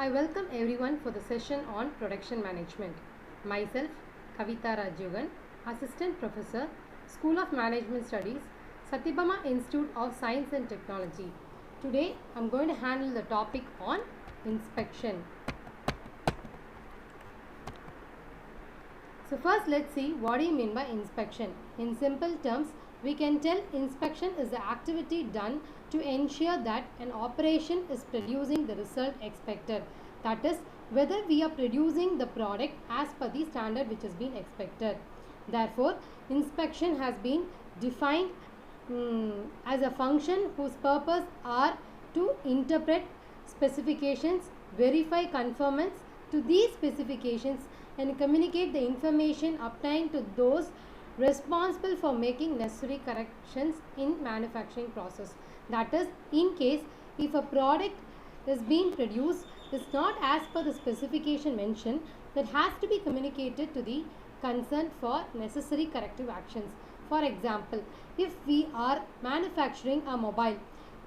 I welcome everyone for the session on production management. Myself, Kavita Rajugan, Assistant Professor, School of Management Studies, Satyabama Institute of Science and Technology. Today, I am going to handle the topic on inspection. So first, let's see what do you mean by inspection. In simple terms, we can tell inspection is the activity done to ensure that an operation is producing the result expected. That is, whether we are producing the product as per the standard which has been expected. Therefore, inspection has been defined as a function whose purpose are to interpret specifications, verify conformance to these specifications, and communicate the information obtained to those responsible for making necessary corrections in manufacturing process. That is, in case if a product is being produced is not as per the specification mentioned, that has to be communicated to the concerned for necessary corrective actions. For example, if we are manufacturing a mobile,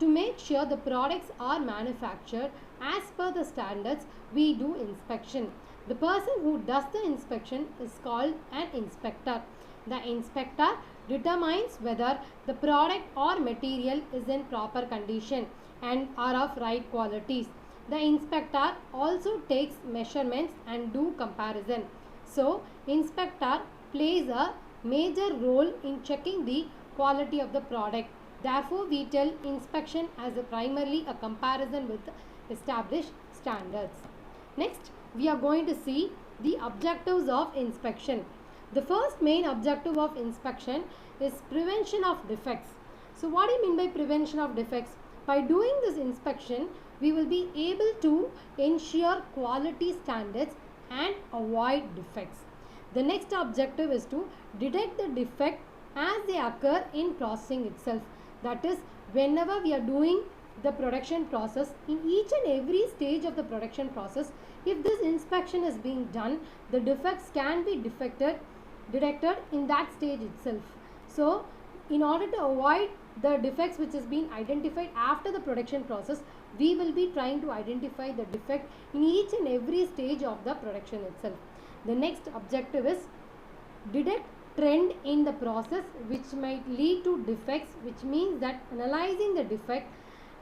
to make sure the products are manufactured as per the standards, we do inspection. The person who does the inspection is called an inspector. The inspector determines whether the product or material is in proper condition and are of right qualities. The inspector also takes measurements and do comparison. So, inspector plays a major role in checking the quality of the product. Therefore, we tell inspection as primarily a comparison with established standards. Next, we are going to see the objectives of inspection. The first main objective of inspection is prevention of defects. So what do you mean by prevention of defects? By doing this inspection, we will be able to ensure quality standards and avoid defects. The next objective is to detect the defect as they occur in processing itself. That is, whenever we are doing the production process, in each and every stage of the production process, if this inspection is being done, the defects can be detected in that stage itself. So, in order to avoid the defects which has been identified after the production process, we will be trying to identify the defect in each and every stage of the production itself. The next objective is detect trend in the process which might lead to defects, which means that analyzing the defect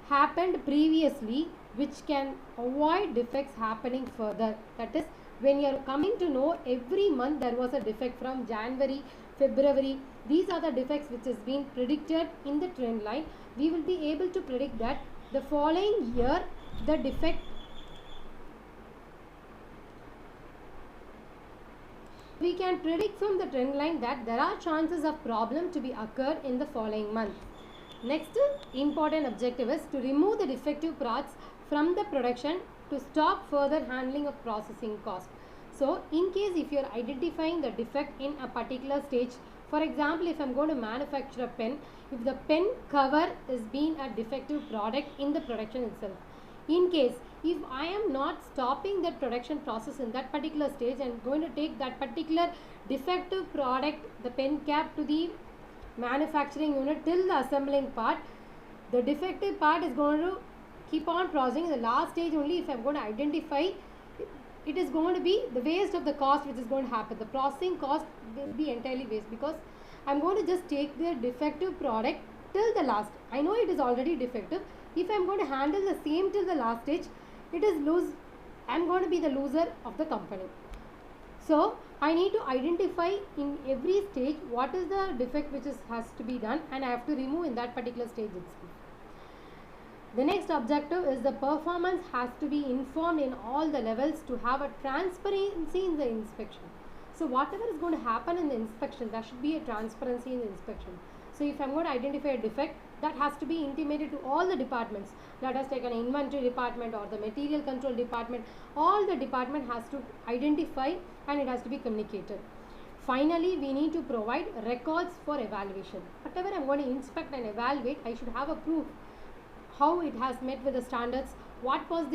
happened previously which can avoid defects happening further. That is, when you are coming to know every month there was a defect from January, February, these are the defects which has been predicted in the trend line. We will be able to predict that the following year the defect we can predict from the trend line that there are chances of problem to be occurred in the following month. Next important objective is to remove the defective parts from the production to stop further handling of processing cost. So, in case if you are identifying the defect in a particular stage, for example, if I am going to manufacture a pen, if the pen cover is being a defective product in the production itself, in case if I am not stopping that production process in that particular stage and going to take that particular defective product, the pen cap, to the manufacturing unit till the assembling part, the defective part is going to keep on processing. In the last stage only, if I am going to identify, it is going to be the waste of the cost which is going to happen. The processing cost will be entirely waste because I am going to just take the defective product till the last. I know it is already defective. If I am going to handle the same till the last stage, it is lose. I am going to be the loser of the company. So, I need to identify in every stage what is the defect which has to be done, and I have to remove in that particular stage itself. The next objective is the performance has to be informed in all the levels to have a transparency in the inspection. So, whatever is going to happen in the inspection, there should be a transparency in the inspection. So, if I am going to identify a defect, that has to be intimated to all the departments. Let us take an inventory department or the material control department. All the department has to identify and it has to be communicated. Finally, we need to provide records for evaluation. Whatever I am going to inspect and evaluate, I should have a proof how it has met with the standards, what was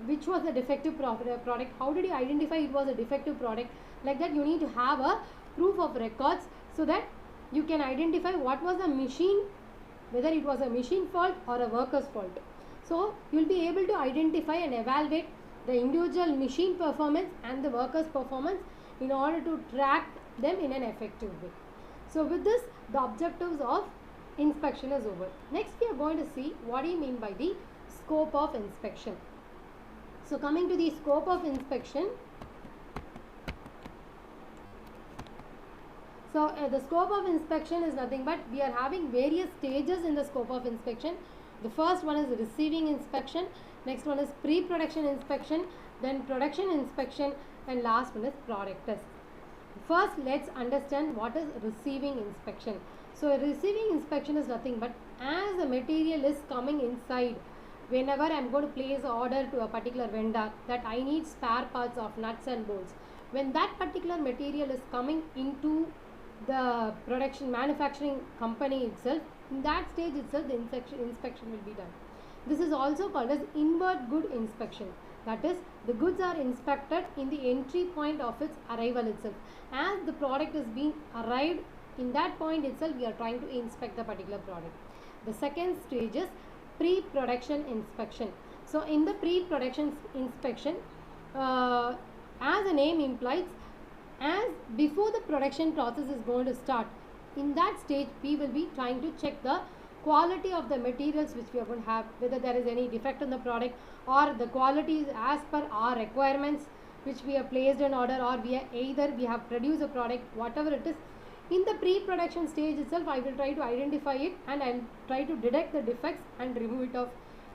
which was the defective product, how did you identify it was a defective product. Like that, you need to have a proof of records so that you can identify what was the machine, whether it was a machine fault or a worker's fault. So you will be able to identify and evaluate the individual machine performance and the workers' performance in order to track them in an effective way. So with this, the objectives of inspection is over. Next we are going to see what do you mean by the scope of inspection. So coming to the scope of inspection, so the scope of inspection is nothing but we are having various stages in the scope of inspection. The first one is receiving inspection, next one is pre-production inspection, then production inspection, and last one is product test. First, let's understand what is receiving inspection. So receiving inspection is nothing but as the material is coming inside, whenever I am going to place an order to a particular vendor that I need spare parts of nuts and bolts, when that particular material is coming into the production manufacturing company itself, in that stage itself the inspection will be done. This is also called as inward good inspection. That is, the goods are inspected in the entry point of its arrival itself. As the product is being arrived, in that point itself we are trying to inspect the particular product. The second stage is pre-production inspection. So in the pre-production inspection, as the name implies, as before the production process is going to start, in that stage we will be trying to check the quality of the materials which we are going to have, whether there is any defect in the product or the quality is as per our requirements which we have placed an order, or we have produced a product, whatever it is. In the pre-production stage itself, I will try to identify it and I will try to detect the defects and remove it off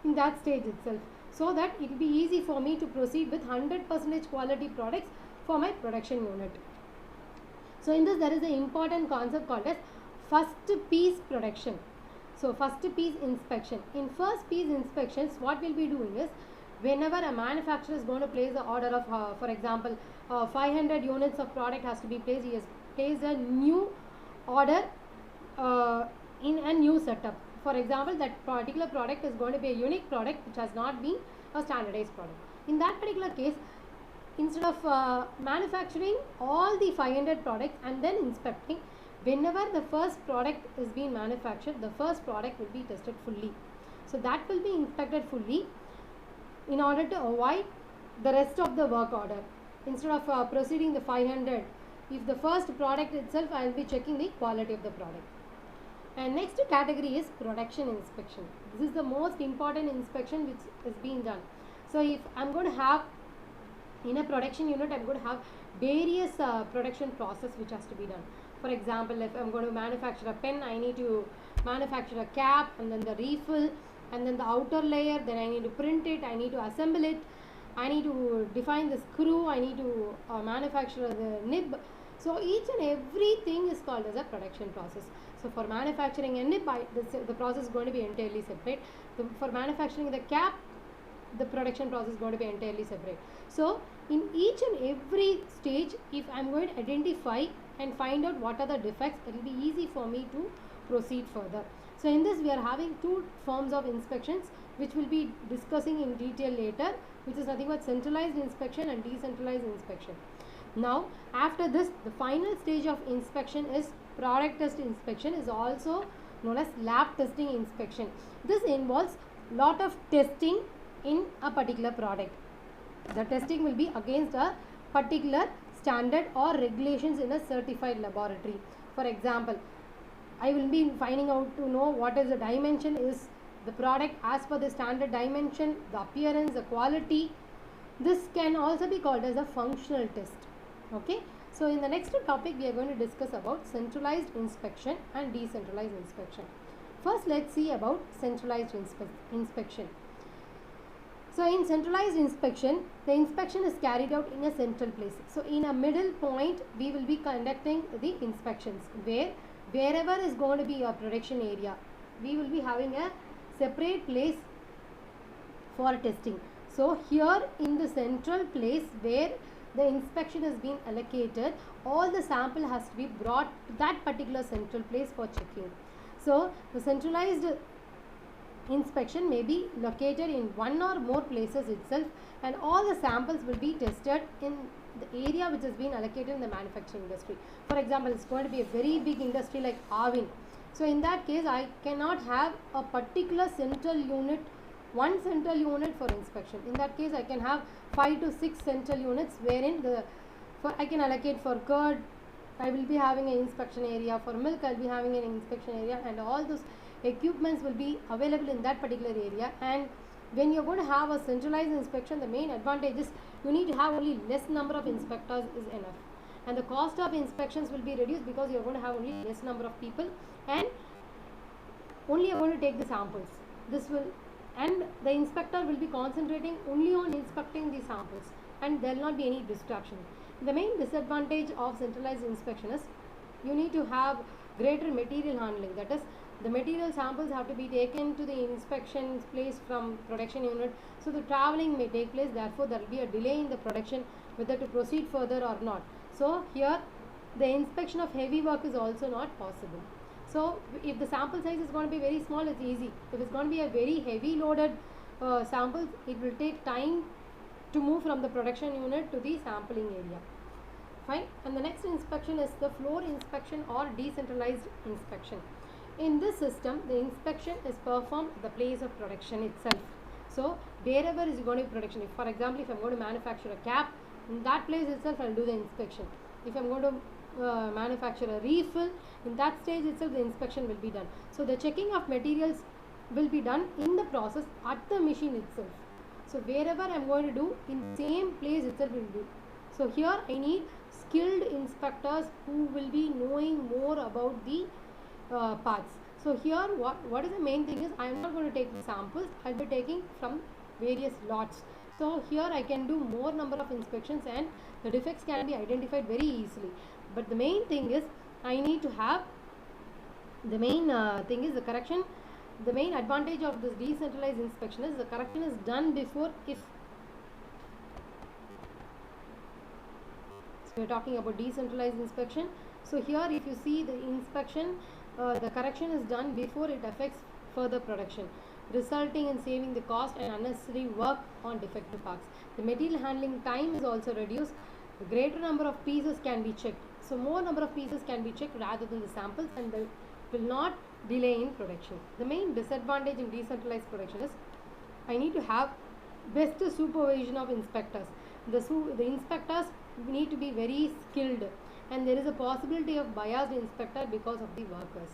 in that stage itself, so that it will be easy for me to proceed with 100% quality products for my production unit. So in this there is an important concept called as first piece production. So first piece inspection. In first piece inspections, what we'll be doing is, whenever a manufacturer is going to place the order of, for example, 500 units of product has to be placed, he has placed a new order in a new setup. For example, that particular product is going to be a unique product which has not been a standardized product. In that particular case, instead of manufacturing all the 500 products and then inspecting, whenever the first product is being manufactured, the first product will be tested fully. So that will be inspected fully in order to avoid the rest of the work order. Instead of proceeding the 500, if the first product itself, I will be checking the quality of the product. And next category is production inspection. This is the most important inspection which is being done. So if I am going to have in a production unit, I am going to have various production process which has to be done. For example, if I am going to manufacture a pen, I need to manufacture a cap and then the refill and then the outer layer, then I need to print it, I need to assemble it, I need to define the screw, I need to manufacture the nib. So each and everything is called as a production process. So for manufacturing a nib, the process is going to be entirely separate. For manufacturing the cap, the production process is going to be entirely separate. So in each and every stage, if I am going to identify and find out what are the defects, it will be easy for me to proceed further. So in this we are having two forms of inspections which we'll be discussing in detail later, which is nothing but centralized inspection and decentralized inspection. Now after this, the final stage of inspection is product test inspection, is also known as lab testing inspection. This involves lot of testing in a particular product. The testing will be against a particular standard or regulations in a certified laboratory. For example, I will be finding out to know what is the dimension, is the product as per the standard dimension, the appearance, the quality. This can also be called as a functional test. Okay. So in the next topic we are going to discuss about centralized inspection and decentralized inspection. First let's see about centralized inspection. So in centralized inspection, the inspection is carried out in a central place. So in a middle point we will be conducting the inspections, wherever is going to be your production area, we will be having a separate place for testing. So here in the central place where the inspection has been allocated, all the sample has to be brought to that particular central place for checking. So the centralized inspection may be located in one or more places itself, and all the samples will be tested in the area which has been allocated in the manufacturing industry. For example, it's going to be a very big industry like Arvind. So in that case, I cannot have a particular central unit one central unit for inspection. In that case, I can have 5 to 6 central units wherein I can allocate for curd, I will be having an inspection area, for milk I will be having an inspection area, and all those equipments will be available in that particular area. And when you're going to have a centralized inspection, the main advantage is you need to have only less number of inspectors is enough, and the cost of inspections will be reduced because you're going to have only less number of people, and only you're going to take the samples. This will, and the inspector will be concentrating only on inspecting the samples, and there will not be any distraction. The main disadvantage of centralized inspection is you need to have greater material handling. That is, the material samples have to be taken to the inspection place from production unit, so the traveling may take place, therefore there will be a delay in the production whether to proceed further or not. So here the inspection of heavy work is also not possible. So if the sample size is going to be very small, it's easy. If it's going to be a very heavy loaded samples, it will take time to move from the production unit to the sampling area. Fine. And the next inspection is the floor inspection or decentralized inspection. In this system, the inspection is performed at the place of production itself. So wherever is going to be production, if for example, if I'm going to manufacture a cap, in that place itself I'll do the inspection. If I'm going to manufacture a refill, in that stage itself the inspection will be done. So the checking of materials will be done in the process at the machine itself. So wherever I am going to do, in same place itself will do. So here I need skilled inspectors who will be knowing more about the parts. So here what is the main thing is, I am not going to take the samples, I will be taking from various lots. So here I can do more number of inspections and the defects can be identified very easily. But the main thing is, I need to have, the main thing is the correction. The main advantage of this decentralized inspection is the correction is done before. If so, we are talking about decentralized inspection. So here if you see the inspection, the correction is done before it affects further production, resulting in saving the cost and unnecessary work on defective parts. The material handling time is also reduced. The greater number of pieces can be checked. So more number of pieces can be checked rather than the samples, and they will not delay in production. The main disadvantage in decentralized production is I need to have best supervision of inspectors. The inspectors need to be very skilled, and there is a possibility of biased inspector because of the workers.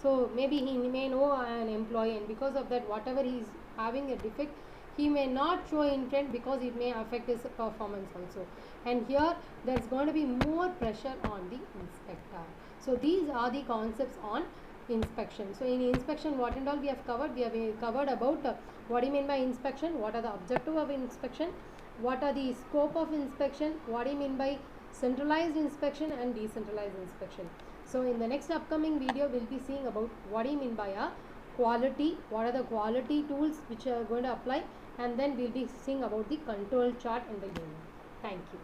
So maybe he may know an employee, and because of that whatever he is having a defect, he may not show intent because it may affect his performance also. And here there is going to be more pressure on the inspector. So these are the concepts on inspection. So in inspection, what and all we have covered? We have covered about what do you mean by inspection, what are the objective of inspection, what are the scope of inspection, what do you mean by centralized inspection and decentralized inspection. So in the next upcoming video, we'll be seeing about what do you mean by a quality, what are the quality tools which are going to apply, and then we'll be seeing about the control chart and the unit. Thank you.